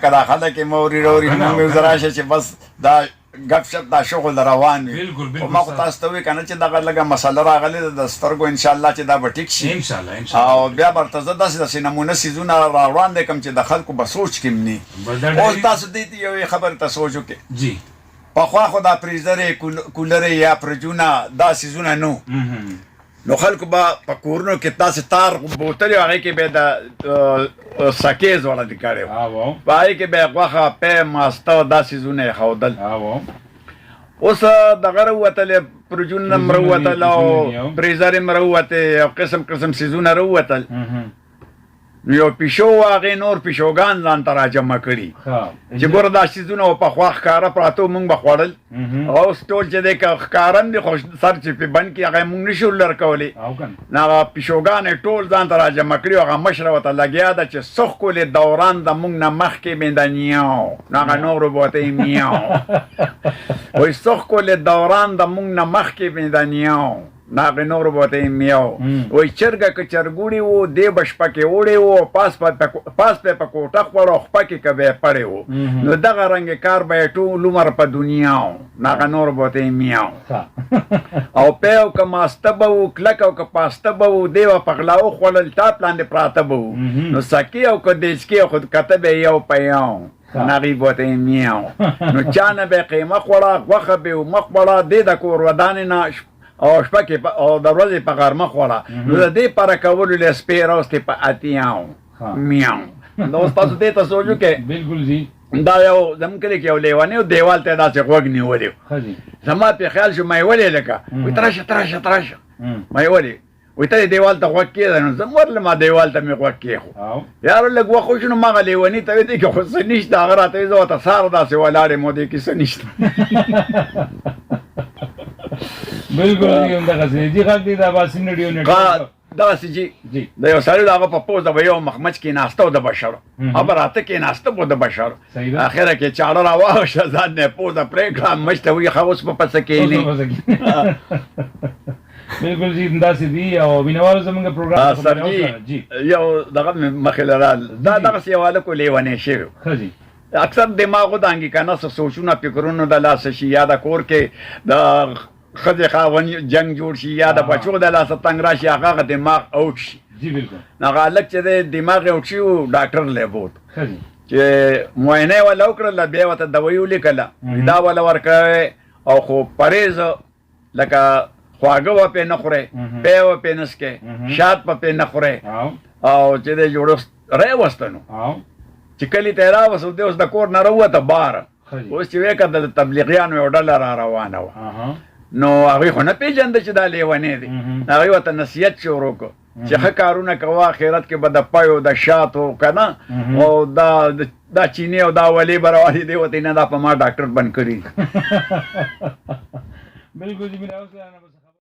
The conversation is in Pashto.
کدا خلک موري روري موږ زراشه چې بس دا غپ شپ دا شغل روان وي بالکل او ما خو تاسو ته وی کنه چې دغه لګه مسله راغلی د سترګو ان شاء الله چې دا به ټیک شي ان شاء الله او بیا برته زه داسې نمونه سیزونه را روان دي کوم چې د خلکو به سوچ کې مني او تاسو دې یو خبر ته سوچ وکړئ جی پخوا خو دا فریزر کولر یا فرجونه دا سیزونه نو خلکو به په کورونو کې تاسې تار بوتل هغې کې به د سکې زوړه دي کړی وو په هغې کې به یې غوښه پی ماسته دا سیزونه یې ښودل اوس دغه راووتلې فرجونه هم راووتل او فریزر هم راووتې او قسم قسم سیزونه راووتل نو یو پیشو هغې نور پیشوګان ځان ته راجمع کړي چې ګوره دا سیزونه پخوا ښکاره پراته مونږ به خوړل او اوس ټول چې دی که ښکاره هم دي خو سر چې پې بند کړي هغه مونږ نشو لر کولی نو هغه پیشوګان یې ټول ځان ته راجمع کړي او هغه مشره ورته لګیا ده چې سخ کولې دوران د مونږ نه مخکې مې د نیاو نو هغه نورو به ورته یې میاو وایي سخ کولې دوران د مونږ نه مخکې مې د نیاو ناغې نورو به ورته یې میاو وایي چرګه که چرګوړي وو دی به شپه کې وړی وو پاس پې په کوټه خوړ او خپه کې که به یې پړی وو نو دغه رنګې کار به یې ټول عمر په دنیا و ناغه نورو به ورته یې میاو او پی او که ماسته به وو کلک او که پاسته به وو دی به په غلا وخوړل ټاپ لاندې پراته به وو نو سکې او که دیچکې او خو کته به یې یو په یو ناغې به ورته یې میاو نو چا نه به یې قیمه خوړه غوښه به یې مخ خوړه دی د کور ودانې نه او شپه کې او د ورځې په غرمه خوړه نو د دې پاره کولو له سپې راوستې په اتیاو میاو نو اوس تاسو دې ته سوچ وکړئ بالکل جی دا یو زموږ کلي کې یو لیونی و دیوال ته یې داسې غوږ نیولی و زما پې خیال شو ما یې ولې لکه وایي تراشه تراشه تراشه ما یې ولې وایي ته دې دیوال ته غوږ کېږده نو زه ورلم ما دیوال ته مې غوږ کېښو یاره لږ وخت وشو نو ما هغه لیوني ته ویې دی که خو څه نشته هغه راته وایي زه ورته سهار داسې ولاړ یم او دې کې څه نشته بالکل دغسې جي غږ دی د اباسین رډیو نیټورک دغسې جي د یو سړي د هغه په پوزه به یو مخمچ کېناسته و د بشر هغه راته کېناسته و د بشر اخره کې چاړه راواغشه ځان نه یې پوزه پرې کړه مچ ته وایي ښه اوس په پسه کښېنې بالکل جی داسې دي او مینهوالو زموږ پروګرام سرجي یو دغه مې مخې لرال دا دغسې یو هلک لیونی شوی اکثر دماغو د انګیکانه څه سوچونه فکرونو د لاسه شي یا د کور کې د ښځې خاوند جنګ جوړ شي یا د بچو د لاسه تنګ راشي هغه دماغ اوټ شي هغه هلک چې دی دماغ یې اوټ شي و ډاکټر لی بوت چې معاینه یې وله وکړله بیا یې ورته دوایي ولیکله دا وله ورکوی او خو پرهیز لکه خواږه به پې نه خورئ پی به پې نه څکئ شات به پې نه خورئ او چې دی جوړ راوسته نو چې کلي ته یې راوسته دی اوس د کور نه راووته باره اوس چې ویې کړه د تبلیغیانو یو ډله را روانه وه نو هغوی خو نه پېژنده چې دا لیونی دی هغوی ورته نصیحت شروع کړو چې ښه کارونه کوه آخرت کې به د پیو د شاتو که نه او دا چینې او دا ولې به روانې دی ورته نه دا په ما ډاکټر بند کړي بالکل جی